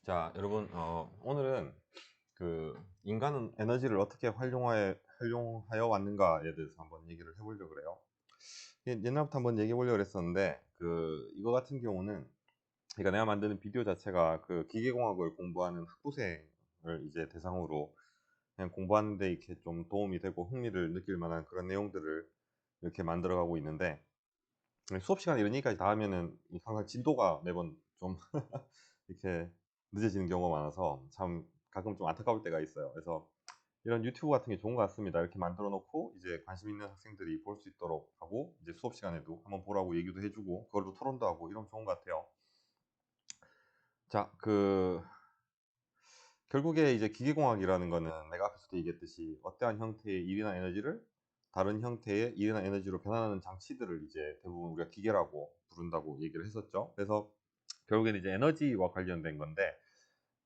자, 여러분, 오늘은 인간은 에너지를 어떻게 활용하여 왔는가에 대해서 한번 얘기를 해보려고 그래요. 옛날부터 한번 얘기해 보려고 그랬었는데, 이거 같은 경우는, 그러니까 내가 만드는 비디오 자체가 그 기계공학을 공부하는 학부생을 이제 대상으로 그냥 공부하는데 이렇게 좀 도움이 되고 흥미를 느낄 만한 그런 내용들을 이렇게 만들어 가고 있는데, 수업 시간 이런 얘기까지 다 하면은 항상 진도가 매번 좀 이렇게 늦어지는 경우가 많아서 참 가끔 좀 안타까울 때가 있어요. 그래서 이런 유튜브 같은 게 좋은 것 같습니다. 이렇게 만들어 놓고 이제 관심 있는 학생들이 볼 수 있도록 하고 이제 수업 시간에도 한번 보라고 얘기도 해주고 그걸로 토론도 하고 이러면 좋은 것 같아요. 자, 결국에 이제 기계공학이라는 거는 내가 앞에서도 얘기했듯이 어떠한 형태의 일이나 에너지를 다른 형태의 일이나 에너지로 변환하는 장치들을 이제 대부분 우리가 기계라고 부른다고 얘기를 했었죠. 그래서 결국에는 이제 에너지와 관련된 건데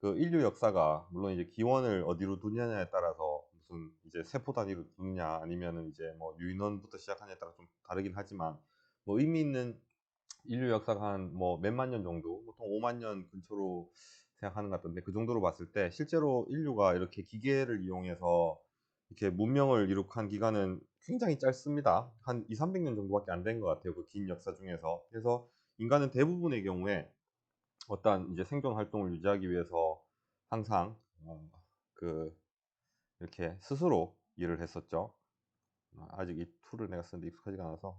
그 인류 역사가 물론 이제 기원을 어디로 두느냐에 따라서 무슨 이제 세포 단위로 두느냐 아니면은 이제 뭐 유인원부터 시작하냐에 따라 좀 다르긴 하지만 뭐 의미 있는 인류 역사가 한 뭐 몇만 년 정도, 보통 5만 년 근처로 생각하는 것 같던데 그 정도로 봤을 때 실제로 인류가 이렇게 기계를 이용해서 이렇게 문명을 이룩한 기간은 굉장히 짧습니다. 한 2, 300년 정도밖에 안 된 것 같아요. 그 긴 역사 중에서. 그래서 인간은 대부분의 경우에 어떠한 이제 생존 활동을 유지하기 위해서 항상 그 이렇게 스스로 일을 했었죠. 아직 이 툴을 내가 쓰는데 익숙하지가 않아서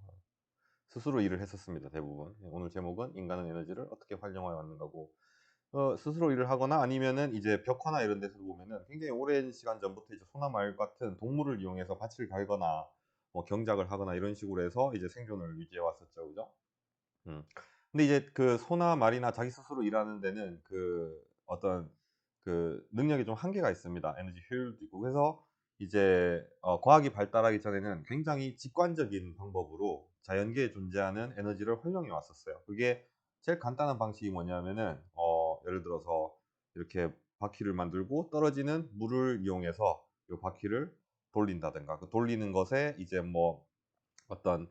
스스로 일을 했었습니다. 대부분. 오늘 제목은 인간은 에너지를 어떻게 활용하여 왔는가고 스스로 일을 하거나 아니면은 이제 벽화나 이런 데서 보면은 굉장히 오랜 시간 전부터 이제 소나 말 같은 동물을 이용해서 밭을 갈거나 뭐 경작을 하거나 이런 식으로 해서 이제 생존을 유지해 왔었죠. 그죠? 음. 근데 이제 그 소나 말이나 자기 스스로 일하는 데는 어떤 능력이 좀 한계가 있습니다. 에너지 효율도 있고. 그래서 이제 과학이 발달하기 전에는 굉장히 직관적인 방법으로 자연계에 존재하는 에너지를 활용해 왔었어요. 그게 제일 간단한 방식이 뭐냐면은 예를 들어서 이렇게 바퀴를 만들고 떨어지는 물을 이용해서 이 바퀴를 돌린다든가 그 돌리는 것에 이제 뭐 어떤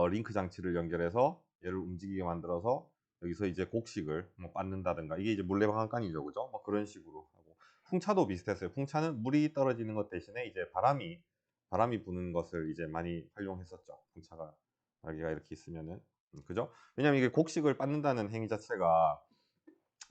링크 장치를 연결해서 얘를 움직이게 만들어서 여기서 이제 곡식을 뭐 빻는다든가 이게 이제 물레방앗간이죠, 그죠? 뭐 그런 식으로 하고 풍차도 비슷했어요. 풍차는 물이 떨어지는 것 대신에 이제 바람이 부는 것을 이제 많이 활용했었죠. 풍차가 날개가 이렇게 있으면은 그죠? 왜냐면 이게 곡식을 빻는다는 행위 자체가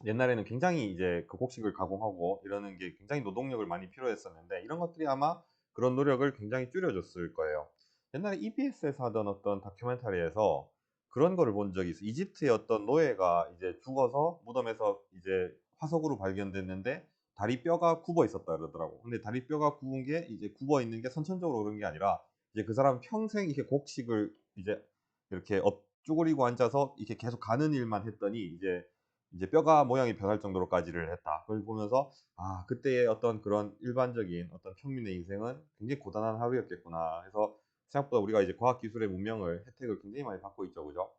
옛날에는 굉장히 이제 그 곡식을 가공하고 이러는 게 굉장히 노동력을 많이 필요했었는데 이런 것들이 아마 그런 노력을 굉장히 줄여줬을 거예요. 옛날에 EBS에서 하던 어떤 다큐멘터리에서 그런 거를 본 적이 있어요. 이집트의 어떤 노예가 이제 죽어서 무덤에서 이제 화석으로 발견됐는데 다리 뼈가 굽어 있었다 그러더라고. 근데 다리 뼈가 굽은 게 이제 굽어 있는 게 선천적으로 그런 게 아니라 이제 그 사람 평생 이렇게 곡식을 이제 이렇게 쭈그리고 앉아서 이렇게 계속 가는 일만 했더니 이제 뼈가 모양이 변할 정도로까지를 했다. 그걸 보면서 아 그때의 어떤 그런 일반적인 어떤 평민의 인생은 굉장히 고단한 하루였겠구나 해서 생각보다 우리가 이제 과학기술의 문명을 혜택을 굉장히 많이 받고 있죠, 그죠?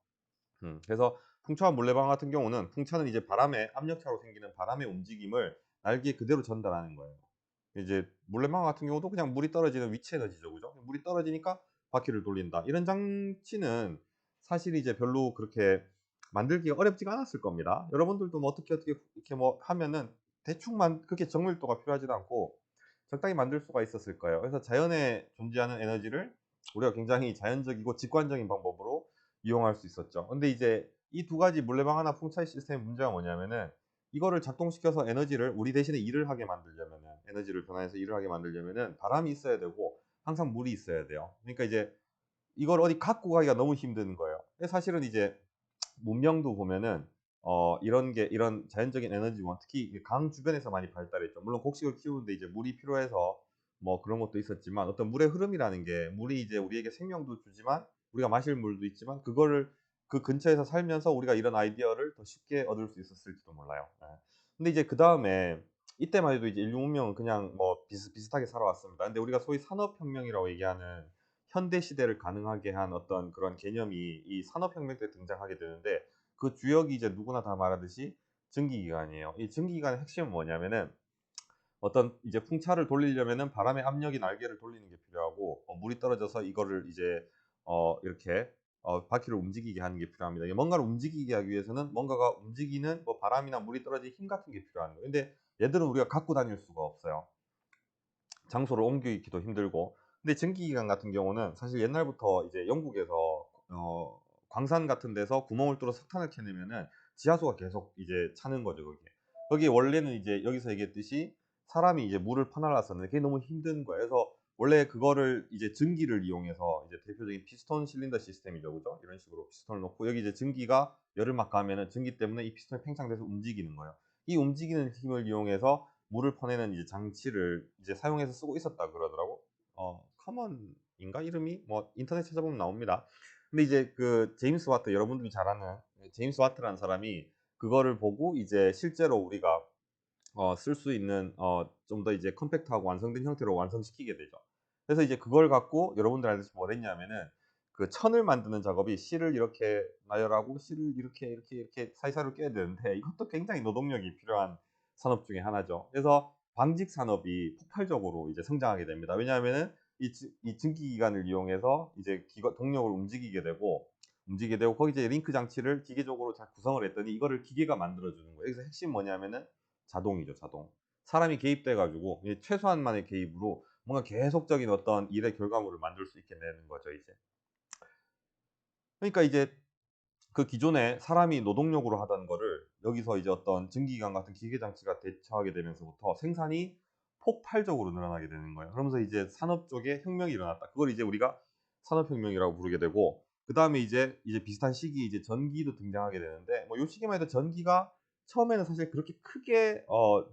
그래서 풍차와 물레방 같은 경우는 풍차는 이제 바람의 압력차로 생기는 바람의 움직임을 날개에 그대로 전달하는 거예요. 이제 물레방 같은 경우도 그냥 물이 떨어지는 위치 에너지죠, 그죠? 물이 떨어지니까 바퀴를 돌린다. 이런 장치는 사실 이제 별로 그렇게 만들기가 어렵지가 않았을 겁니다. 여러분들도 뭐 어떻게 이렇게 뭐 하면은 대충만 그렇게 정밀도가 필요하지도 않고 적당히 만들 수가 있었을 거예요. 그래서 자연에 존재하는 에너지를 우리가 굉장히 자연적이고 직관적인 방법으로 이용할 수 있었죠. 근데 이제 이 두 가지 물레방 하나 풍차의 시스템의 문제가 뭐냐면은 이거를 작동시켜서 에너지를 우리 대신에 일을 하게 만들려면은 에너지를 변환해서 일을 하게 만들려면은 바람이 있어야 되고 항상 물이 있어야 돼요. 그러니까 이제 이걸 어디 갖고 가기가 너무 힘든 거예요. 사실은 이제 문명도 보면은 이런 자연적인 에너지원 특히 강 주변에서 많이 발달했죠. 물론 곡식을 키우는데 이제 물이 필요해서 뭐 그런 것도 있었지만 어떤 물의 흐름이라는 게 물이 이제 우리에게 생명도 주지만 우리가 마실 물도 있지만 그거를 그 근처에서 살면서 우리가 이런 아이디어를 더 쉽게 얻을 수 있었을지도 몰라요. 예. 근데 이제 그다음에 이때만 해도 이제 인류 문명은 그냥 뭐 비슷비슷하게 살아왔습니다. 근데 우리가 소위 산업혁명이라고 얘기하는 현대 시대를 가능하게 한 어떤 그런 개념이 이 산업혁명 때 등장하게 되는데 그 주역이 이제 누구나 다 말하듯이 증기기관이에요. 이 증기기관의 핵심은 뭐냐면은 어떤 이제 풍차를 돌리려면은 바람의 압력이 날개를 돌리는 게 필요하고 물이 떨어져서 이거를 이제 이렇게 바퀴를 움직이게 하는 게 필요합니다. 이게 뭔가를 움직이게 하기 위해서는 뭔가가 움직이는 뭐 바람이나 물이 떨어진 힘 같은 게 필요한 거예요. 근데 얘들은 우리가 갖고 다닐 수가 없어요. 장소를 옮기기도 힘들고. 근데 전기기관 같은 경우는 사실 옛날부터 이제 영국에서 광산 같은 데서 구멍을 뚫어 석탄을 캐내면은 지하수가 계속 이제 차는 거죠, 그게. 거기 원래는 이제 여기서 얘기했듯이 사람이 이제 물을 퍼날랐었는데 그게 너무 힘든 거예요. 그래서 원래 그거를 이제 전기를 이용해서 이제 대표적인 피스톤 실린더 시스템이죠, 그죠? 이런 식으로 피스톤을 놓고 여기 이제 전기가 열을 막 가하면은 전기 때문에 이 피스톤이 팽창돼서 움직이는 거예요. 이 움직이는 힘을 이용해서 물을 퍼내는 이제 장치를 이제 사용해서 쓰고 있었다 그러더라고. 커먼인가 이름이 뭐 인터넷 찾아보면 나옵니다. 근데 이제 그 제임스 와트, 여러분들이 잘 아는 제임스 와트라는 사람이 그거를 보고 이제 실제로 우리가 쓸 수 있는 좀 더 이제 컴팩트하고 완성된 형태로 완성시키게 되죠. 그래서 이제 그걸 갖고 여러분들 알다시피 뭘 했냐면은 그 천을 만드는 작업이 실을 이렇게 나열하고 실을 이렇게 사이사이로 껴야 되는데 이것도 굉장히 노동력이 필요한 산업 중에 하나죠. 그래서 방직 산업이 폭발적으로 이제 성장하게 됩니다. 왜냐하면은 이 증기기관을 이용해서 이제 동력을 움직이게 되고 거기 이제 링크 장치를 기계적으로 잘 구성을 했더니 이거를 기계가 만들어 주는 거예요. 여기서 핵심 뭐냐면은 자동이죠, 자동. 사람이 개입돼 가지고 최소한만의 개입으로 뭔가 계속적인 어떤 일의 결과물을 만들 수 있게 되는 거죠, 이제. 그러니까 이제 그 기존에 사람이 노동력으로 하던 거를 여기서 이제 어떤 증기기관 같은 기계 장치가 대처하게 되면서부터 생산이 폭발적으로 늘어나게 되는 거예요. 그러면서 이제 산업 쪽에 혁명이 일어났다. 그걸 이제 우리가 산업혁명이라고 부르게 되고, 그다음에 이제 비슷한 시기에 이제 전기도 등장하게 되는데, 뭐 요 시기만 해도 전기가 처음에는 사실 그렇게 크게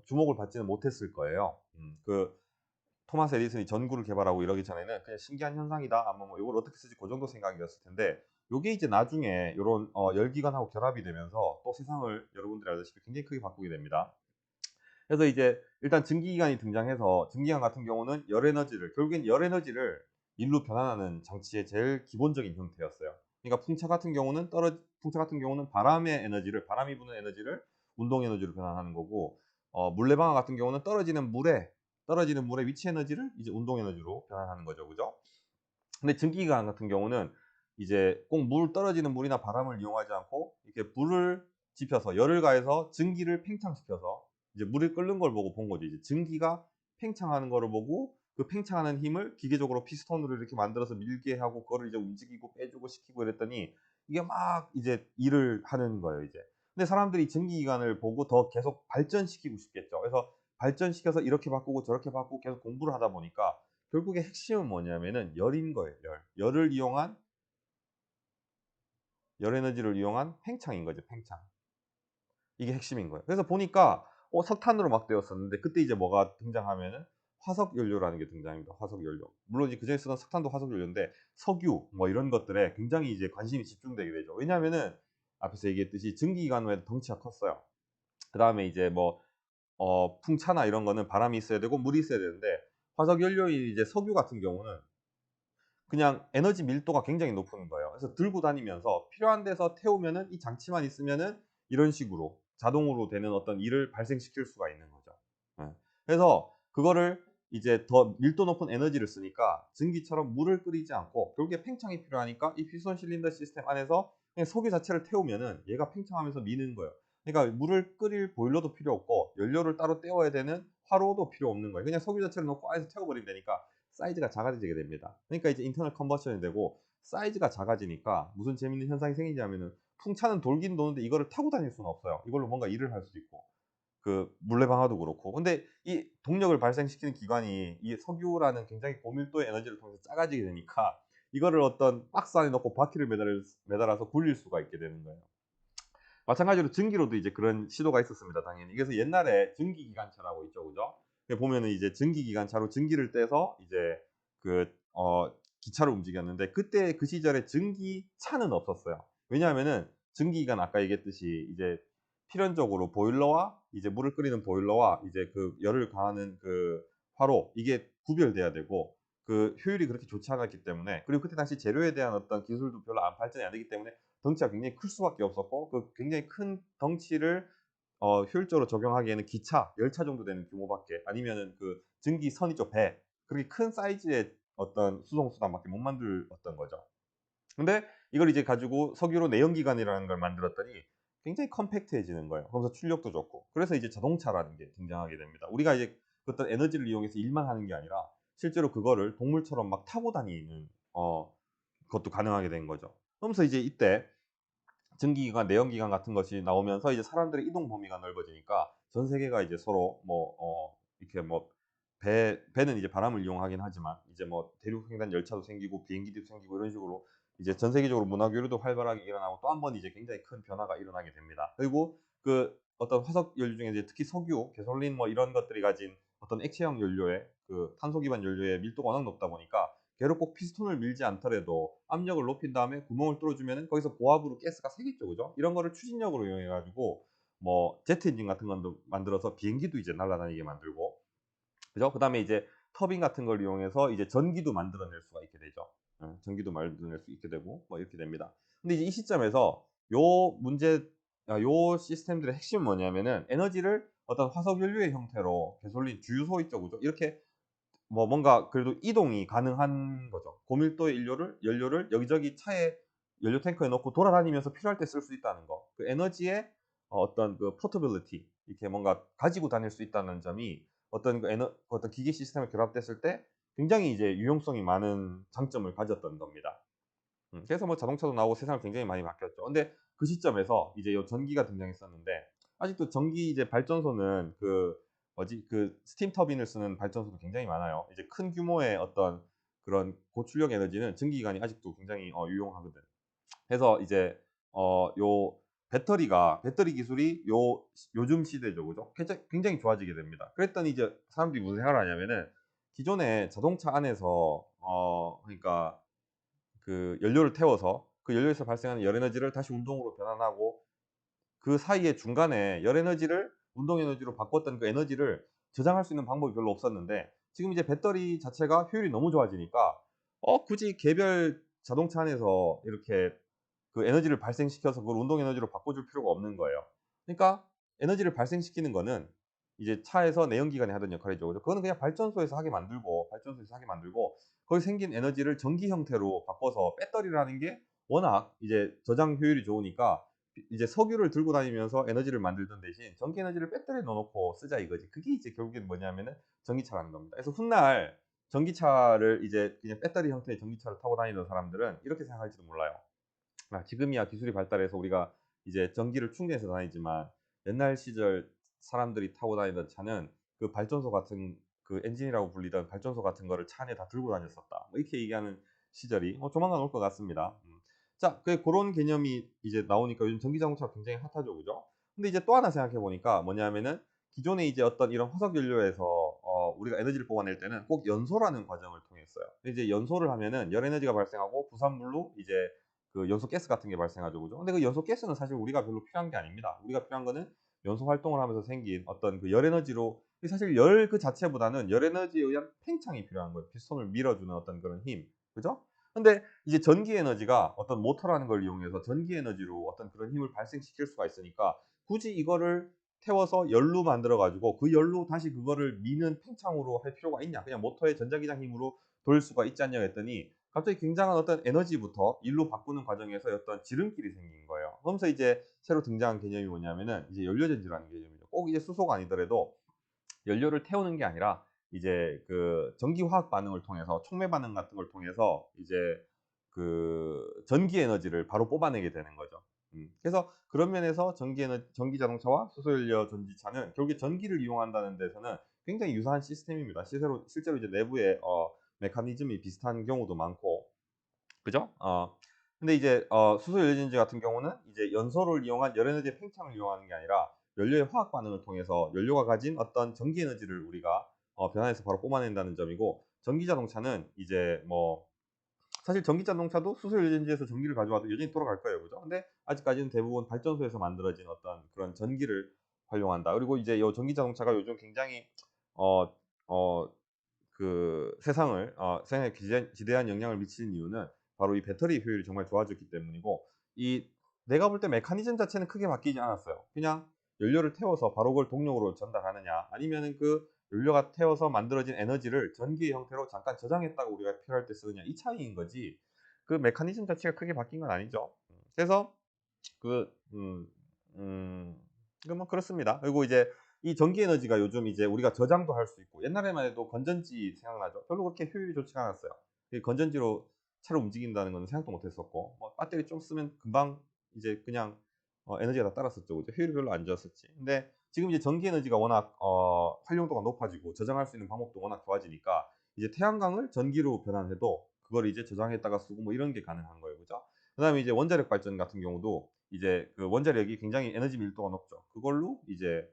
주목을 받지는 못했을 거예요. 그 토마스 에디슨이 전구를 개발하고 이러기 전에는 그냥 신기한 현상이다. 아마 뭐 이걸 어떻게 쓰지 그 정도 생각이었을 텐데 요게 이제 나중에 요런 열기관하고 결합이 되면서 또 세상을 여러분들이 알다시피 굉장히 크게 바꾸게 됩니다. 그래서 이제 일단 증기기관이 등장해서 증기기관 같은 경우는 열 에너지를 결국엔 열 에너지를 일로 변환하는 장치의 제일 기본적인 형태였어요. 그러니까 풍차 같은 경우는 바람이 부는 에너지를 운동 에너지로 변환하는 거고 물레방아 같은 경우는 떨어지는 물의 위치 에너지를 이제 운동 에너지로 변환하는 거죠. 그죠? 근데 증기기관 같은 경우는 이제 꼭 떨어지는 물이나 바람을 이용하지 않고 이렇게 불을 지펴서 열을 가해서 증기를 팽창시켜서 이제 물이 끓는 걸 보고 본 거죠. 이제 증기가 팽창하는 거를 보고 그 팽창하는 힘을 기계적으로 피스톤으로 이렇게 만들어서 밀게 하고 그거를 이제 움직이고 빼주고 시키고 이랬더니 이게 막 이제 일을 하는 거예요, 이제. 근데 사람들이 증기기관을 보고 더 계속 발전시키고 싶겠죠. 그래서 발전시켜서 이렇게 바꾸고 저렇게 바꾸고 계속 공부를 하다 보니까 결국에 핵심은 뭐냐면은 열인 거예요, 열. 열 에너지를 이용한 팽창인 거죠, 팽창. 이게 핵심인 거예요. 그래서 보니까 석탄으로 막 되었었는데 그때 이제 뭐가 등장하면은 화석 연료라는 게 등장합니다. 화석 연료. 물론 이제 그전에 쓰던 석탄도 화석 연료인데 석유 뭐 이런 것들에 굉장히 이제 관심이 집중되게 되죠. 왜냐하면은 앞에서 얘기했듯이 증기기관 외에도 덩치가 컸어요. 그다음에 이제 뭐 풍차나 이런 거는 바람이 있어야 되고 물이 있어야 되는데 화석 연료인 이제 석유 같은 경우는 그냥 에너지 밀도가 굉장히 높은 거예요. 그래서 들고 다니면서 필요한 데서 태우면은 이 장치만 있으면은 이런 식으로 자동으로 되는 어떤 일을 발생시킬 수가 있는 거죠. 예. 그래서 그거를 이제 더 밀도 높은 에너지를 쓰니까 증기처럼 물을 끓이지 않고 결국에 팽창이 필요하니까 이 피스톤 실린더 시스템 안에서 그냥 석유 자체를 태우면은 얘가 팽창하면서 미는 거예요. 그러니까 물을 끓일 보일러도 필요 없고 연료를 따로 떼어야 되는 화로도 필요 없는 거예요. 그냥 석유 자체를 넣고 안에서 태워버리면 되니까 사이즈가 작아지게 됩니다. 그러니까 이제 인터널 컨버션이 되고 사이즈가 작아지니까 무슨 재밌는 현상이 생기냐면은 풍차는 돌긴 도는데 이거를 타고 다닐 수는 없어요. 이걸로 뭔가 일을 할 수도 있고 그 물레방아도 그렇고. 근데 이 동력을 발생시키는 기관이 이 석유라는 굉장히 고밀도의 에너지를 통해서 작아지게 되니까 이거를 어떤 박스 안에 넣고 바퀴를 매달아서 굴릴 수가 있게 되는 거예요. 마찬가지로 전기로도 이제 그런 시도가 있었습니다, 당연히. 그래서 옛날에 전기기관차라고 있죠, 그죠? 보면은 이제 전기기관차로 전기를 떼서 이제 그 기차를 움직였는데 그때 그 시절에 전기차는 없었어요. 왜냐하면은 전기기관 아까 얘기했듯이 이제 필연적으로 보일러와 이제 물을 끓이는 보일러와 이제 그 열을 가하는 그 화로 이게 구별돼야 되고 그 효율이 그렇게 좋지 않았기 때문에, 그리고 그때 당시 재료에 대한 어떤 기술도 별로 발전이 안 되기 때문에 덩치가 굉장히 클 수밖에 없었고 그 굉장히 큰 덩치를 효율적으로 적용하기에는 기차, 열차 정도 되는 규모밖에 아니면은 그 증기선이죠, 배. 그렇게 큰 사이즈의 어떤 수송수단밖에 못 만들었던 거죠. 근데 이걸 이제 가지고 석유로 내연기관이라는 걸 만들었더니 굉장히 컴팩트해지는 거예요. 그러면서 출력도 좋고. 그래서 이제 자동차라는 게 등장하게 됩니다. 우리가 이제 그 어떤 에너지를 이용해서 일만 하는 게 아니라 실제로 그거를 동물처럼 막 타고 다니는 것도 가능하게 된 거죠. 그러면서 이제 이때 증기기관, 내연기관 같은 것이 나오면서 이제 사람들의 이동 범위가 넓어지니까 전 세계가 이제 서로 이렇게 배는 이제 바람을 이용하긴 하지만 이제 대륙 횡단 열차도 생기고 비행기도 생기고 이런 식으로 이제 전 세계적으로 문화 교류도 활발하게 일어나고 또 한 번 이제 굉장히 큰 변화가 일어나게 됩니다. 그리고 그 어떤 화석 연료 중에 이제 특히 석유, 가솔린 이런 것들이 가진 어떤 액체형 연료의 그 탄소 기반 연료의 밀도가 워낙 높다 보니까 걔로 꼭 피스톤을 밀지 않더라도 압력을 높인 다음에 구멍을 뚫어주면은 거기서 고압으로 가스가 새겠죠, 그죠? 이런 거를 추진력으로 이용해가지고 제트 엔진 같은 것도 만들어서 비행기도 이제 날아다니게 만들고, 그죠? 그다음에 이제 터빈 같은 걸 이용해서 이제 전기도 만들어낼 수가 있게 되죠. 전기도 만들어낼 수 있게 되고 이렇게 됩니다. 근데 이제 이 시점에서 요 시스템들의 핵심은 뭐냐면은 에너지를 어떤 화석 연료의 형태로 가솔린 주유소 있죠, 그죠? 이렇게 뭔가 그래도 이동이 가능한 거죠. 고밀도의 연료를 여기저기 차에 연료 탱크에 넣고 돌아다니면서 필요할 때 쓸 수 있다는 거. 그 에너지의 어떤 그 포터빌리티, 이렇게 뭔가 가지고 다닐 수 있다는 점이 어떤 기계 시스템에 결합됐을 때 굉장히 이제 유용성이 많은 장점을 가졌던 겁니다. 그래서 자동차도 나오고 세상을 굉장히 많이 바뀌었죠. 근데 그 시점에서 이제 요 전기가 등장했었는데, 아직도 전기 이제 발전소는 그 스팀 터빈을 쓰는 발전소도 굉장히 많아요. 이제 큰 규모의 어떤 그런 고출력 에너지는 전기기관이 아직도 굉장히 유용하거든. 해서 이제 요 배터리 기술이 요즘 시대죠, 그죠? 굉장히 좋아지게 됩니다. 그랬더니 이제 사람들이 무슨 생각을 하냐면은, 기존에 자동차 안에서 그러니까 그 연료를 태워서 그 연료에서 발생하는 열 에너지를 다시 운동으로 변환하고, 그 사이에 중간에 열 에너지를 운동 에너지로 바꿨던 그 에너지를 저장할 수 있는 방법이 별로 없었는데, 지금 이제 배터리 자체가 효율이 너무 좋아지니까 굳이 개별 자동차 안에서 이렇게 그 에너지를 발생시켜서 그걸 운동 에너지로 바꿔줄 필요가 없는 거예요. 그러니까 에너지를 발생시키는 거는 이제 차에서 내연기관이 하던 역할이죠. 그거는 그냥 발전소에서 하게 만들고 거기 생긴 에너지를 전기 형태로 바꿔서 배터리를 하는 게 워낙 이제 저장 효율이 좋으니까 이제 석유를 들고 다니면서 에너지를 만들던 대신 전기 에너지를 배터리에 넣어놓고 쓰자 이거지. 그게 이제 결국엔 뭐냐면은 전기차라는 겁니다. 그래서 훗날 전기차를 이제 그냥 배터리 형태의 전기차를 타고 다니던 사람들은 이렇게 생각할지도 몰라요. 지금이야 기술이 발달해서 우리가 이제 전기를 충전해서 다니지만, 옛날 시절 사람들이 타고 다니던 차는 그 발전소 같은 그 엔진이라고 불리던 발전소 같은 거를 차 안에 다 들고 다녔었다. 이렇게 얘기하는 시절이 조만간 올 것 같습니다. 자, 그런 개념이 이제 나오니까 요즘 전기 자동차가 굉장히 핫하죠, 그죠? 근데 이제 또 하나 생각해 보니까 뭐냐면은, 기존에 이제 어떤 이런 화석 연료에서 우리가 에너지를 뽑아낼 때는 꼭 연소라는 과정을 통했어요. 근데 이제 연소를 하면은 열 에너지가 발생하고 부산물로 이제 그 연소 가스 같은 게 발생하죠, 그죠? 근데 그 연소 가스는 사실 우리가 별로 필요한 게 아닙니다. 우리가 필요한 거는 연소 활동을 하면서 생긴 어떤 그 열 에너지로, 사실 열 그 자체보다는 열 에너지에 의한 팽창이 필요한 거예요. 피스톤을 밀어주는 어떤 그런 힘, 그죠? 근데 이제 전기 에너지가 어떤 모터라는 걸 이용해서 전기 에너지로 어떤 그런 힘을 발생시킬 수가 있으니까, 굳이 이거를 태워서 열로 만들어 가지고 그 열로 다시 그거를 미는 팽창으로 할 필요가 있냐? 그냥 모터의 전자기장 힘으로 돌릴 수가 있지 않냐 했더니, 갑자기 굉장한 어떤 에너지부터 일로 바꾸는 과정에서 어떤 지름길이 생긴 거예요. 그러면서 이제 새로 등장한 개념이 뭐냐면은 이제 연료전지라는 개념이죠. 꼭 이제 수소가 아니더라도 연료를 태우는 게 아니라 이제 그 전기 화학 반응을 통해서, 촉매 반응 같은 걸 통해서 이제 그 전기 에너지를 바로 뽑아내게 되는 거죠. 그래서 그런 면에서 전기 자동차와 수소 연료 전지차는 결국에 전기를 이용한다는 데서는 굉장히 유사한 시스템입니다. 실제로 이제 내부에 메커니즘이 비슷한 경우도 많고, 그죠? 근데 이제 수소 연료전지 같은 경우는 이제 연소를 이용한 열 에너지의 팽창을 이용하는 게 아니라 연료의 화학 반응을 통해서 연료가 가진 어떤 전기 에너지를 우리가 변화해서 바로 뽑아낸다는 점이고, 전기 자동차는 이제 사실 전기 자동차도 수소 연료전지에서 전기를 가져와도 여전히 돌아갈 거예요, 그죠? 근데 아직까지는 대부분 발전소에서 만들어진 어떤 그런 전기를 활용한다. 그리고 이제 이 전기 자동차가 요즘 굉장히 어, 어, 그 세상에 지대한 영향을 미치는 이유는 바로 이 배터리 효율이 정말 좋아졌기 때문이고, 이 내가 볼 때 메커니즘 자체는 크게 바뀌지 않았어요. 그냥 연료를 태워서 바로 그걸 동력으로 전달하느냐, 아니면은 그 연료가 태워서 만들어진 에너지를 전기의 형태로 잠깐 저장했다가 우리가 필요할 때 쓰느냐, 이 차이인 거지. 그 메커니즘 자체가 크게 바뀐 건 아니죠. 그래서 그 뭐 그렇습니다. 그리고 이제 이 전기 에너지가 요즘 이제 우리가 저장도 할 수 있고, 옛날에만 해도 건전지 생각나죠? 별로 그렇게 효율이 좋지가 않았어요. 이 건전지로 차를 움직인다는 건 생각도 못 했었고, 뭐 배터리 좀 쓰면 금방 이제 그냥 에너지가 다 따랐었죠. 그죠? 효율이 별로 안 좋았었지. 근데 지금 이제 전기 에너지가 워낙 활용도가 높아지고 저장할 수 있는 방법도 워낙 좋아지니까 이제 태양광을 전기로 변환해도 그걸 이제 저장했다가 쓰고 뭐 이런 게 가능한 거예요. 그죠? 그다음에 이제 원자력 발전 같은 경우도 이제 그 원자력이 굉장히 에너지 밀도가 높죠. 그걸로 이제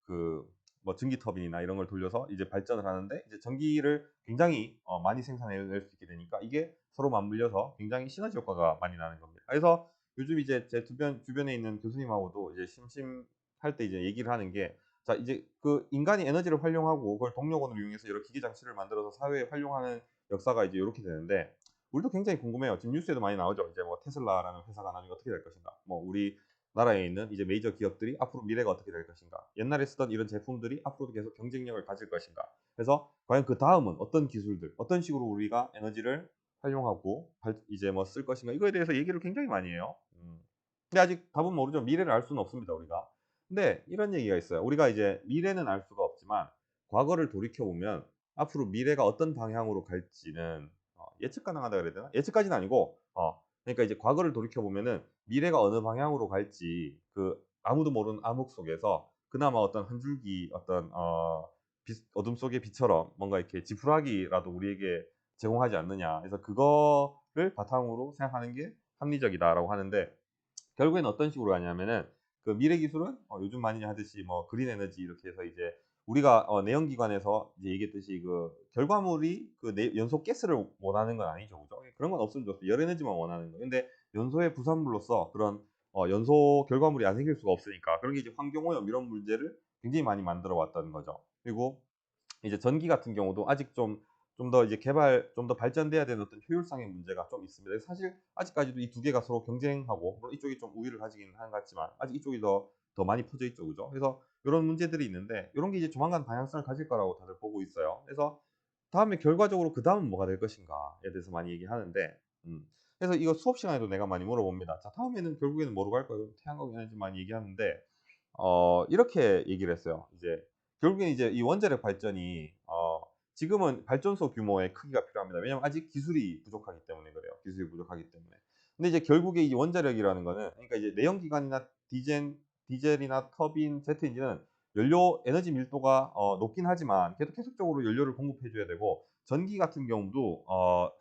그 뭐 전기 터빈이나 이런 걸 돌려서 이제 발전을 하는데, 이제 전기를 굉장히 많이 생산해낼 수 있게 되니까 이게 서로 맞물려서 굉장히 시너지 효과가 많이 나는 겁니다. 그래서 요즘 이제 제 주변에 있는 교수님하고도 이제 심심할 때 이제 얘기를 하는 게, 자 이제 그 인간이 에너지를 활용하고 그걸 동력원으로 이용해서 여러 기기 장치를 만들어서 사회에 활용하는 역사가 이제 요렇게 되는데, 우리도 굉장히 궁금해요. 지금 뉴스에도 많이 나오죠. 이제 뭐 테슬라라는 회사가 나중에 어떻게 될 것인가. 뭐 우리나라에 있는 이제 메이저 기업들이 앞으로 미래가 어떻게 될 것인가. 옛날에 쓰던 이런 제품들이 앞으로도 계속 경쟁력을 가질 것인가. 그래서 과연 그 다음은 어떤 기술들, 어떤 식으로 우리가 에너지를 활용하고 이제 뭐 쓸 것인가. 이거에 대해서 얘기를 굉장히 많이 해요. 근데 아직 답은 모르죠. 미래를 알 수는 없습니다, 우리가. 근데 이런 얘기가 있어요. 우리가 이제 미래는 알 수가 없지만 과거를 돌이켜 보면 앞으로 미래가 어떤 방향으로 갈지는 예측 가능하다 그래야 되나? 예측까지는 아니고 그러니까 이제 과거를 돌이켜 보면은 미래가 어느 방향으로 갈지 그 아무도 모르는 암흑 속에서 그나마 어떤 한 줄기 어떤 어둠 속의 빛처럼 뭔가 이렇게 지푸라기라도 우리에게 제공하지 않느냐. 그래서 그거를 바탕으로 생각하는 게 합리적이다라고 하는데, 결국에는 어떤 식으로 가냐면은 그 미래 기술은 요즘 많이 하듯이 뭐 그린 에너지 이렇게 해서 이제 우리가 내연기관에서 이제 얘기했듯이 그 결과물이 그 연소 가스를 원하는 건 아니죠. 그죠? 그런 건 없으면 좋습니다. 열 에너지만 원하는 거예요. 근데 연소의 부산물로서 그런 연소 결과물이 안 생길 수가 없으니까, 그런 게 이제 환경오염 이런 문제를 굉장히 많이 만들어 왔다는 거죠. 그리고 이제 전기 같은 경우도 아직 좀 더 이제 좀 더 발전돼야 되는 어떤 효율상의 문제가 좀 있습니다. 사실 아직까지도 이 두 개가 서로 경쟁하고, 물론 이쪽이 좀 우위를 가지긴 하는 것 같지만 아직 이쪽이 더 많이 퍼져 있죠. 그죠? 그래서 이런 문제들이 있는데, 이런 게 이제 조만간 방향성을 가질 거라고 다들 보고 있어요. 그래서 다음에 결과적으로 그 다음은 뭐가 될 것인가에 대해서 많이 얘기하는데, 그래서 이거 수업 시간에도 내가 많이 물어봅니다. 자, 다음에는 결국에는 뭐로 갈 거예요? 태양광 에너지 많이 얘기하는데, 이렇게 얘기를 했어요. 이제 결국엔 이제 이 원자력 발전이 지금은 발전소 규모의 크기가 필요합니다. 왜냐하면 아직 기술이 부족하기 때문에 그래요. 기술이 부족하기 때문에. 근데 이제 결국에 이 원자력이라는 거는, 그러니까 이제 내연기관이나 디젤이나 터빈, 제트 엔진은 연료 에너지 밀도가 높긴 하지만 그래도 계속적으로 연료를 공급해 줘야 되고, 전기 같은 경우도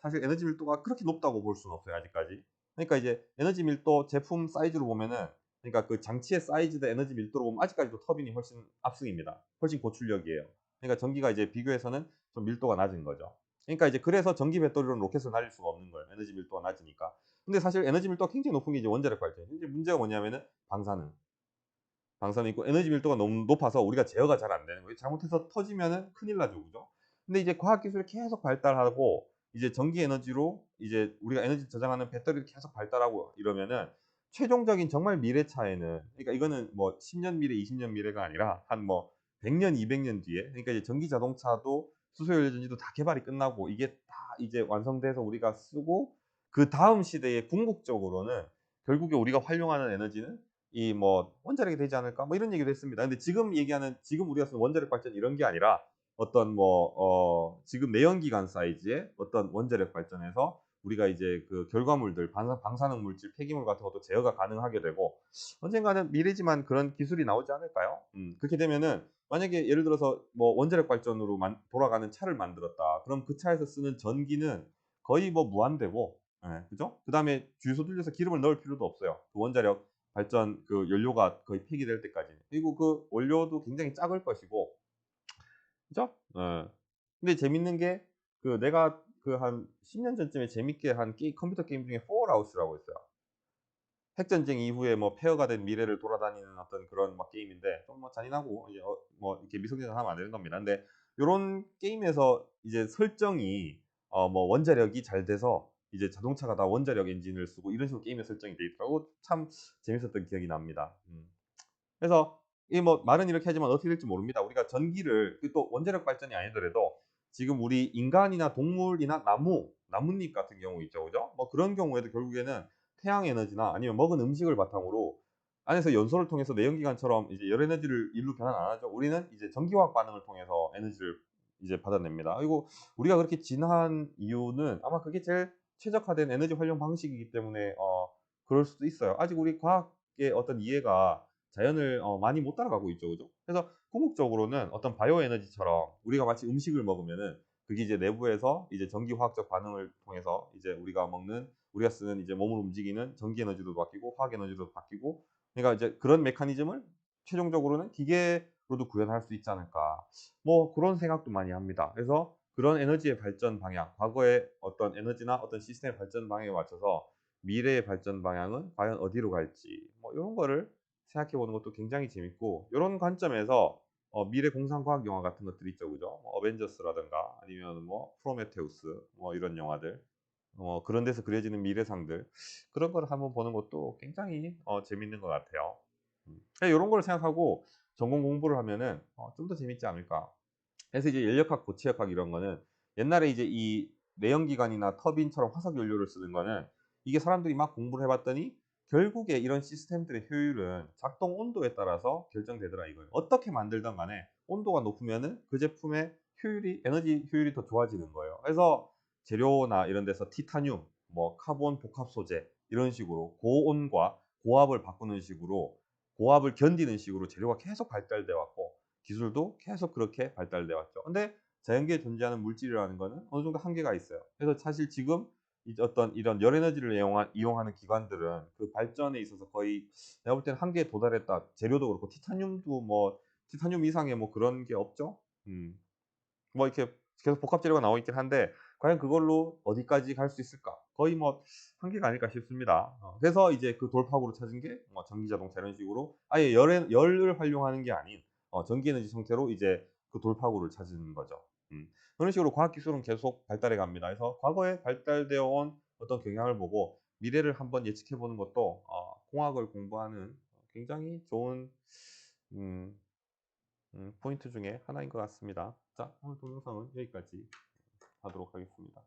사실 에너지 밀도가 그렇게 높다고 볼 수는 없어요, 아직까지. 그러니까 이제 에너지 밀도 제품 사이즈로 보면은, 그러니까 그 장치의 사이즈 대 에너지 밀도로 보면 아직까지도 터빈이 훨씬 압승입니다. 훨씬 고출력이에요. 그러니까 전기가 이제 비교해서는 좀 밀도가 낮은 거죠. 그러니까 이제 그래서 전기 배터리로는 로켓을 날릴 수가 없는 거예요. 에너지 밀도가 낮으니까. 근데 사실 에너지 밀도가 굉장히 높은 게 이제 원자력 발전이에요. 이제 문제가 뭐냐면은 방사능. 방사능 있고 에너지 밀도가 너무 높아서 우리가 제어가 잘 안 되는 거예요. 잘못해서 터지면은 큰일 나죠. 그죠? 근데 이제 과학 기술이 계속 발달하고 이제 전기 에너지로 이제 우리가 에너지 저장하는 배터리를 계속 발달하고 이러면은 최종적인 정말 미래차에는, 그러니까 이거는 뭐 10년 미래, 20년 미래가 아니라 한 뭐 100년, 200년 뒤에, 그러니까 이제 전기 자동차도 수소연료 전지도 다 개발이 끝나고 이게 다 이제 완성돼서 우리가 쓰고, 그 다음 시대에 궁극적으로는 결국에 우리가 활용하는 에너지는 이 뭐 원자력이 되지 않을까 뭐 이런 얘기도 했습니다. 근데 지금 얘기하는, 지금 우리가 쓰는 원자력 발전 이런 게 아니라 어떤 뭐 지금 내연기관 사이즈의 어떤 원자력 발전에서 우리가 이제 그 결과물들 방사능 물질, 폐기물 같은 것도 제어가 가능하게 되고, 언젠가는 미래지만 그런 기술이 나오지 않을까요? 그렇게 되면은 만약에 예를 들어서 뭐 원자력 발전으로 돌아가는 차를 만들었다. 그럼 그 차에서 쓰는 전기는 거의 뭐 무한대고, 예, 그죠? 그다음에 주유소 돌려서 기름을 넣을 필요도 없어요. 그 원자력 발전 그 연료가 거의 폐기될 때까지는. 그리고 그 원료도 굉장히 작을 것이고, 그죠? 예. 근데 재밌는 게, 그 내가 그 한 10년 전쯤에 재밌게 한 컴퓨터 게임 중에 폴아웃이라고 있어요. 핵전쟁 이후에 뭐 폐허가 된 미래를 돌아다니는 어떤 그런 막 게임인데, 좀 뭐 잔인하고 이제 뭐 이렇게 미성년자는 하면 안 되는 겁니다. 근데 요런 게임에서 이제 설정이 뭐 원자력이 잘 돼서 이제 자동차가 다 원자력 엔진을 쓰고 이런 식으로 게임의 설정이 돼 있더라고. 참 재밌었던 기억이 납니다. 그래서 이 뭐 말은 이렇게 하지만 어떻게 될지 모릅니다. 우리가 전기를 또 원자력 발전이 아니더라도 지금 우리 인간이나 동물이나 나무 나뭇잎 같은 경우 있죠, 그죠? 뭐 그런 경우에도 결국에는 태양 에너지나 아니면 먹은 음식을 바탕으로 안에서 연소를 통해서 내연기관처럼 이제 열 에너지를 일로 변환 안 하죠. 우리는 이제 전기화학 반응을 통해서 에너지를 이제 받아냅니다. 그리고 우리가 그렇게 진화한 이유는 아마 그게 제일 최적화된 에너지 활용 방식이기 때문에 그럴 수도 있어요. 아직 우리 과학의 어떤 이해가 자연을 많이 못 따라가고 있죠, 그죠? 그래서 궁극적으로는 어떤 바이오 에너지처럼 우리가 마치 음식을 먹으면은 그게 이제 내부에서 이제 전기화학적 반응을 통해서 이제 우리가 쓰는 이제 몸을 움직이는 전기 에너지도 바뀌고 화학 에너지도 바뀌고, 그러니까 이제 그런 메커니즘을 최종적으로는 기계로도 구현할 수 있지 않을까. 뭐 그런 생각도 많이 합니다. 그래서 그런 에너지의 발전 방향, 과거의 어떤 에너지나 어떤 시스템의 발전 방향에 맞춰서 미래의 발전 방향은 과연 어디로 갈지, 뭐 이런 거를 생각해 보는 것도 굉장히 재밌고, 이런 관점에서 미래 공상과학 영화 같은 것들이 있죠, 그죠? 뭐 어벤져스라든가 아니면 뭐 프로메테우스 뭐 이런 영화들, 그런 데서 그려지는 미래상들, 그런 걸 한번 보는 것도 굉장히 재밌는 것 같아요. 이런 걸 생각하고 전공 공부를 하면은 좀 더 재밌지 않을까. 그래서 이제 연력학, 고체역학 이런 거는 옛날에 이제 이 내연기관이나 터빈처럼 화석 연료를 쓰는 거는 이게 사람들이 막 공부를 해봤더니 결국에 이런 시스템들의 효율은 작동 온도에 따라서 결정되더라 이거예요. 어떻게 만들던 간에 온도가 높으면은 그 제품의 효율이, 에너지 효율이 더 좋아지는 거예요. 그래서 재료나 이런 데서 티타늄, 뭐 카본 복합 소재 이런 식으로 고온과 고압을 바꾸는 식으로, 고압을 견디는 식으로 재료가 계속 발달돼 왔고 기술도 계속 그렇게 발달돼 왔죠. 근데 자연계에 존재하는 물질이라는 거는 어느 정도 한계가 있어요. 그래서 사실 지금 이제 어떤 이런 열 에너지를 이용하는 기관들은 그 발전에 있어서 거의 내가 볼 때는 한계에 도달했다. 재료도 그렇고 티타늄도 뭐 티타늄 이상의 뭐 그런 게 없죠. 뭐 이렇게 계속 복합 재료가 나와 있긴 한데 과연 그걸로 어디까지 갈 수 있을까? 거의 뭐 한계가 아닐까 싶습니다. 그래서 이제 그 돌파구로 찾은 게 뭐 전기 자동차 이런 식으로 아예 열을 활용하는 게 아닌 전기 에너지 형태로 이제 그 돌파구를 찾은 거죠. 그런 식으로 과학 기술은 계속 발달해 갑니다. 그래서 과거에 발달되어 온 어떤 경향을 보고 미래를 한번 예측해 보는 것도 공학을 공부하는 굉장히 좋은 음, 포인트 중에 하나인 것 같습니다. 자, 오늘 동영상은 여기까지 하도록 하겠습니다.